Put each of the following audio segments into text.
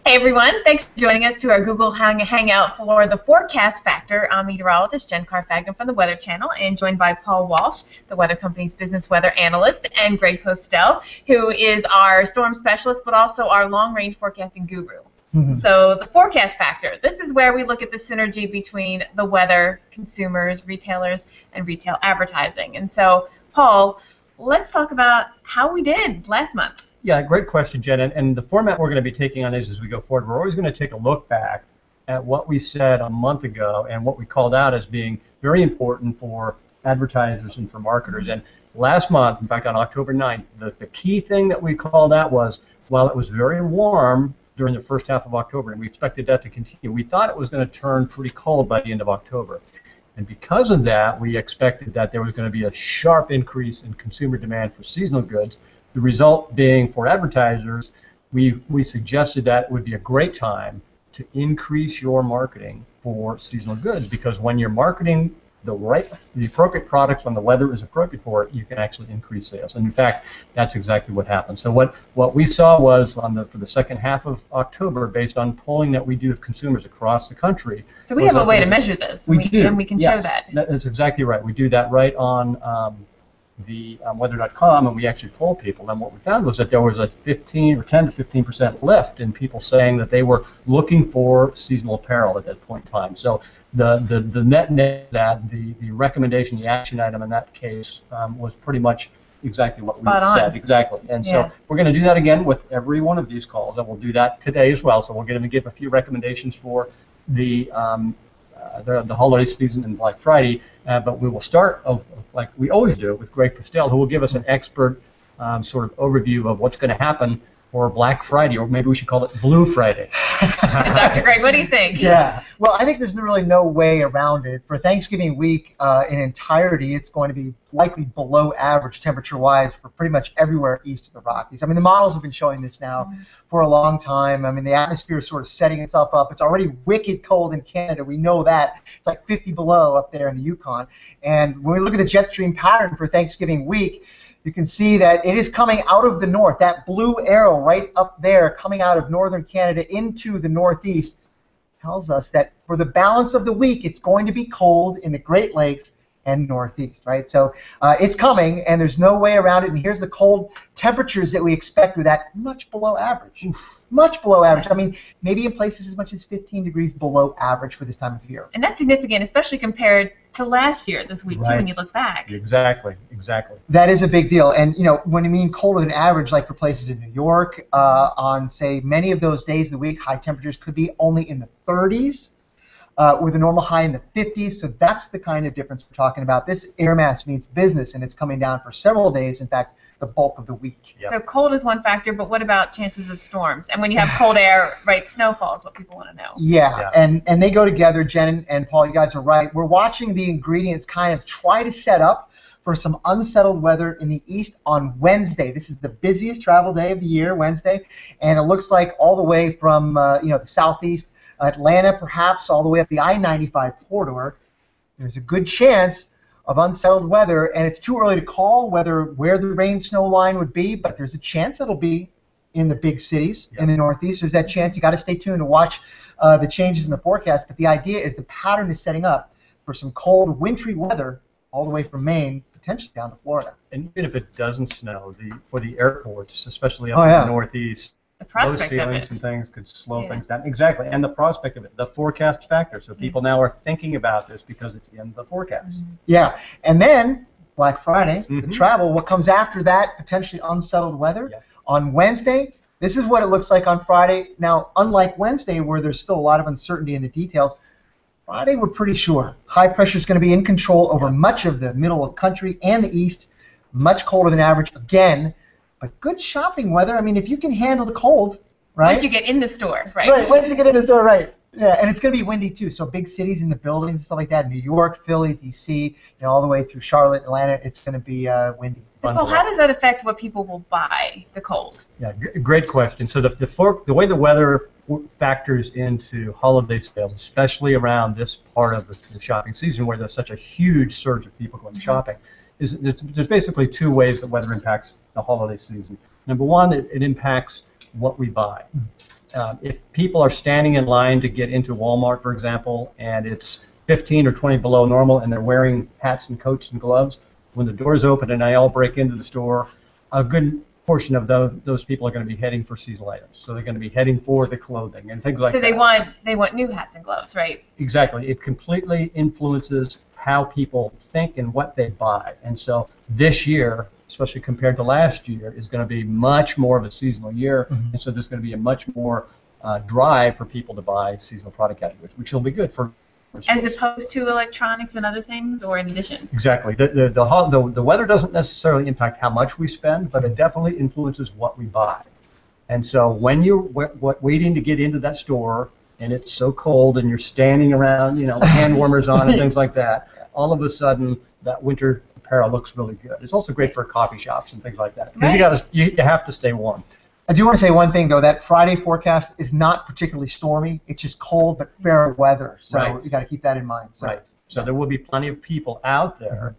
Hey everyone, thanks for joining us to our Google Hangout for the forecast factor. I'm meteorologist Jen Carfagnan from the Weather Channel and joined by Paul Walsh, the weather company's business weather analyst, and Greg Postel, who is our storm specialist but also our long-range forecasting guru. So the forecast factor, this is where we look at the synergy between the weather, consumers, retailers, and retail advertising. And so, Paul, let's talk about how we did last month. Yeah, great question, Jen. And the format we're going to be taking on this as we go forward, we're always going to take a look back at what we said a month ago and what we called out as being very important for advertisers and for marketers. And last month, in fact, on October 9th, the key thing that we called out was, while it was very warm during the first half of October, and we expected that to continue, we thought it was going to turn pretty cold by the end of October. And because of that, we expected that there was going to be a sharp increase in consumer demand for seasonal goods. The result being, for advertisers, we suggested that it would be a great time to increase your marketing for seasonal goods, because when you're marketing the appropriate products when the weather is appropriate for it, you can actually increase sales. And in fact, that's exactly what happened. So what we saw was for the second half of October, based on polling that we do of consumers across the country. So we have a way to measure this. We do. And we can show that. That's exactly right. We do that right on the weather.com, and we actually poll people, and what we found was that there was a 10 to 15% lift in people saying that they were looking for seasonal apparel at that point in time. So the net that the recommendation, the action item in that case was pretty much exactly what we said. Exactly. And so we're going to do that again with every one of these calls, and we'll do that today as well. So we're going to give a few recommendations for the holiday season and Black Friday, but we will start, like we always do, with Greg Postel, who will give us an expert sort of overview of what's going to happen for Black Friday, or maybe we should call it Blue Friday. Dr. Greg, what do you think? Yeah, well, I think there's really no way around it. For Thanksgiving week in entirety, it's going to be likely below average temperature-wise for pretty much everywhere east of the Rockies. I mean, the models have been showing this now for a long time. I mean, the atmosphere is sort of setting itself up. It's already wicked cold in Canada. We know that. It's like 50 below up there in the Yukon. And when we look at the jet stream pattern for Thanksgiving week, you can see that it is coming out of the north. That blue arrow right up there coming out of northern Canada into the northeast tells us that for the balance of the week, it's going to be cold in the Great Lakes and northeast, right? So it's coming, and there's no way around it. And here's the cold temperatures that we expect with that much below average. Much below average. I mean, maybe in places as much as 15 degrees below average for this time of year. And that's significant, especially compared to last year this week, too, when you look back. Exactly. That is a big deal. And, you know, when you mean colder than average, like for places in New York, on, say, many of those days of the week, high temperatures could be only in the 30s. With a normal high in the 50s, so that's the kind of difference we're talking about. This air mass means business, and it's coming down for several days, in fact, the bulk of the week. So cold is one factor, but what about chances of storms? And when you have cold air, right, snowfall is what people want to know. Yeah. And they go together. Jen and Paul, you guys are right. We're watching the ingredients kind of try to set up for some unsettled weather in the east on Wednesday. This is the busiest travel day of the year, Wednesday, and it looks like all the way from the southeast, Atlanta, perhaps all the way up the I-95 corridor, there's a good chance of unsettled weather, and it's too early to call where the rain-snow line would be, but there's a chance it'll be in the big cities in the northeast. There's that chance. You got to stay tuned to watch the changes in the forecast, but the idea is the pattern is setting up for some cold, wintry weather all the way from Maine, potentially down to Florida. And even if it doesn't snow, for the airports, especially up in the northeast, the prospect those ceilings and things could slow things down. Exactly, and the prospect of it, the forecast factor. So people now are thinking about this because it's in the forecast. Yeah, and then Black Friday, the travel, what comes after that, potentially unsettled weather. On Wednesday, this is what it looks like on Friday. Now, unlike Wednesday, where there's still a lot of uncertainty in the details, Friday we're pretty sure. High pressure is going to be in control over much of the middle of the country and the east, much colder than average again. But good shopping weather. I mean, if you can handle the cold, right? Once you get in the store, right? Right, once you get in the store, right. Yeah, and it's going to be windy, too. So big cities in the buildings and stuff like that, New York, Philly, D.C., all the way through Charlotte, Atlanta, it's going to be windy. So, well, how does that affect what people will buy, the cold? Yeah, great question. So the way the weather factors into holiday sales, especially around this part of the shopping season where there's such a huge surge of people going shopping, is there's basically two ways that weather impacts the holiday season. Number one, it impacts what we buy. if people are standing in line to get into Walmart, for example, and it's 15 or 20 below normal and they're wearing hats and coats and gloves, when the doors open and they all break into the store, a good portion of those people are going to be heading for seasonal items. So they're going to be heading for the clothing and things like that. So they want new hats and gloves, right? Exactly. It completely influences how people think and what they buy. And so this year, especially compared to last year, is going to be much more of a seasonal year. And so there's going to be a much more drive for people to buy seasonal product categories, which will be good for as opposed to electronics and other things, or in addition? Exactly. The weather doesn't necessarily impact how much we spend, but it definitely influences what we buy. And so when you're waiting to get into that store and it's so cold and you're standing around, hand warmers on and things like that, all of a sudden that winter apparel looks really good. It's also great for coffee shops and things like that. Because you have to stay warm. I do want to say one thing, though. That Friday forecast is not particularly stormy. It's just cold but fair weather. So you got to keep that in mind. So. Right. So there will be plenty of people out there,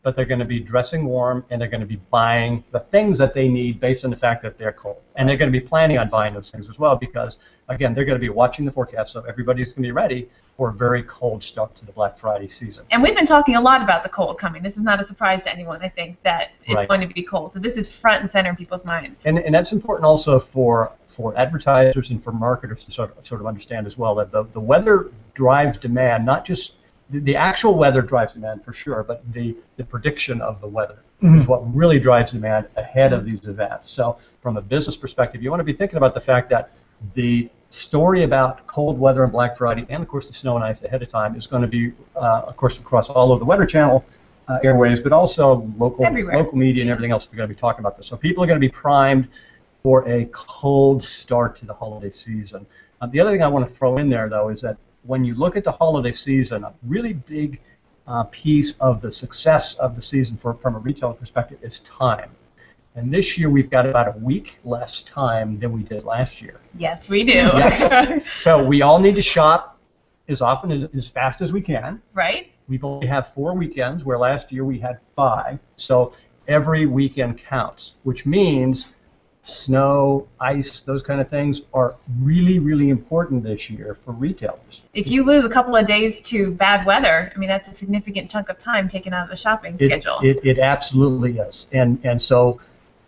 but they're going to be dressing warm and they're going to be buying the things that they need based on the fact that they're cold. And they're going to be planning on buying those things as well because, again, they're going to be watching the forecast, so everybody's going to be ready for a very cold start to the Black Friday season. And we've been talking a lot about the cold coming. This is not a surprise to anyone, I think, that it's going to be cold. So this is front and center in people's minds. And that's important also for advertisers and for marketers to sort of understand as well, that the weather drives demand, not just the actual weather drives demand for sure, but the prediction of the weather is what really drives demand ahead of these events. So from a business perspective, you want to be thinking about the fact that the story about cold weather on Black Friday and, of course, the snow and ice ahead of time is going to be, of course, across all of the Weather Channel airwaves, but also local media and everything else are going to be talking about this. So people are going to be primed for a cold start to the holiday season. The other thing I want to throw in there, though, is that when you look at the holiday season, a really big piece of the success of the season from a retailer perspective is time. And this year we've got about a week less time than we did last year. Yes, we do. Yes. So we all need to shop as often as fast as we can. Right. We've only have 4 weekends, where last year we had 5. So every weekend counts, which means snow, ice, those kind of things are really, really important this year for retailers. If you lose a couple of days to bad weather, I mean, that's a significant chunk of time taken out of the shopping schedule. It absolutely is. And so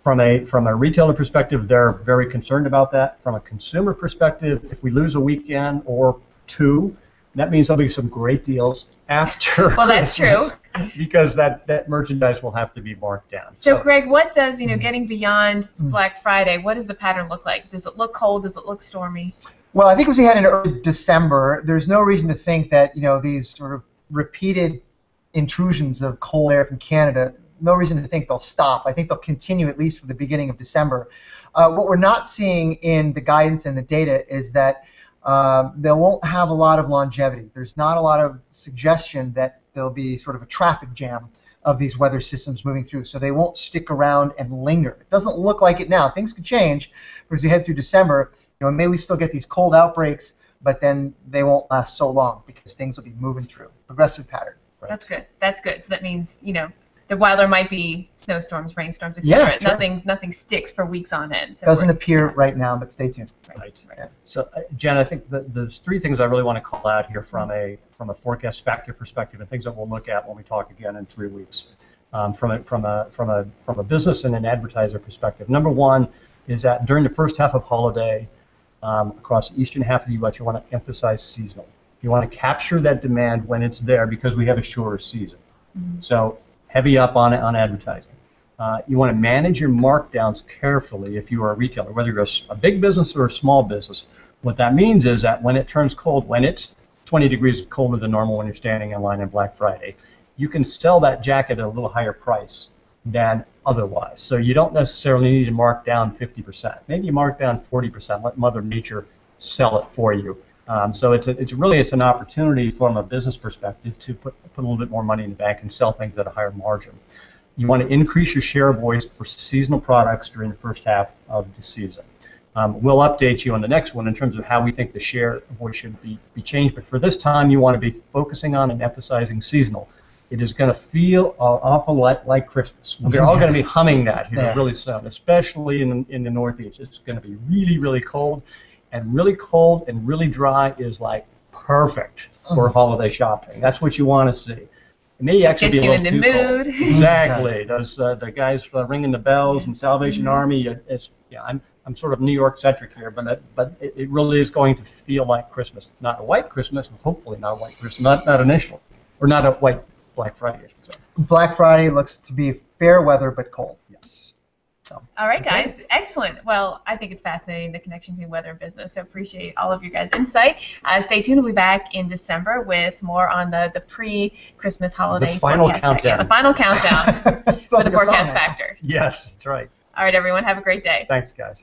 from a retailer perspective, they're very concerned about that. From a consumer perspective, if we lose a weekend or 2, that means there'll be some great deals after well, that's Christmas, true. Because that merchandise will have to be marked down. So Greg, what does, getting beyond Black Friday, what does the pattern look like? Does it look cold? Does it look stormy? Well, I think as we head into early December, there's no reason to think that, these sort of repeated intrusions of cold air from Canada, no reason to think they'll stop. I think they'll continue at least for the beginning of December. What we're not seeing in the guidance and the data is that they won't have a lot of longevity. There's not a lot of suggestion that there'll be sort of a traffic jam of these weather systems moving through, so they won't stick around and linger. It doesn't look like it now. Things could change, but as we head through December, maybe we still get these cold outbreaks, but then they won't last so long because things will be moving through. Progressive pattern. Right. That's good. That's good. So that means, while there might be snowstorms, rainstorms, etc., nothing sticks for weeks on end. So doesn't appear right now, but stay tuned. Right. Yeah. So, Jen, I think there's 3 things I really want to call out here from a forecast factor perspective, and things that we'll look at when we talk again in 3 weeks. From a business and an advertiser perspective, number 1 is that during the first half of holiday, across the eastern half of the U.S., you want to emphasize seasonal. You want to capture that demand when it's there because we have a shorter season. So heavy up on advertising. You want to manage your markdowns carefully if you are a retailer, whether you're a big business or a small business. What that means is that when it turns cold, when it's 20 degrees colder than normal when you're standing in line on Black Friday, you can sell that jacket at a little higher price than otherwise. So you don't necessarily need to mark down 50%. Maybe you mark down 40%. Let Mother Nature sell it for you. So it's an opportunity from a business perspective to put a little bit more money in the bank and sell things at a higher margin. You want to increase your share of voice for seasonal products during the first half of the season. We'll update you on the next one in terms of how we think the share of voice should be changed. But for this time, you want to be focusing on and emphasizing seasonal. It is going to feel an awful lot like Christmas. We're all going to be humming that here really soon, especially in the Northeast. It's going to be really, really cold. and really cold and really dry is like perfect for holiday shopping. That's what you want to see. It may actually Gets be you a in the little too mood. cold. Exactly. Those the guys ringing the bells and Salvation Army. I'm sort of New York centric here, but it really is going to feel like Christmas. Not a white Christmas, and hopefully not a white Christmas. Not initial, or not a white Black Friday, I should say. Black Friday looks to be fair weather but cold. Yes. So. All right, guys. Excellent. Well, I think it's fascinating, the connection between weather and business, so appreciate all of your guys' insight. Stay tuned. We'll be back in December with more on the pre-Christmas holiday The final forecast countdown. The final countdown Sounds for the like a song forecast now. factor. Yes, that's right. All right, everyone. Have a great day. Thanks, guys.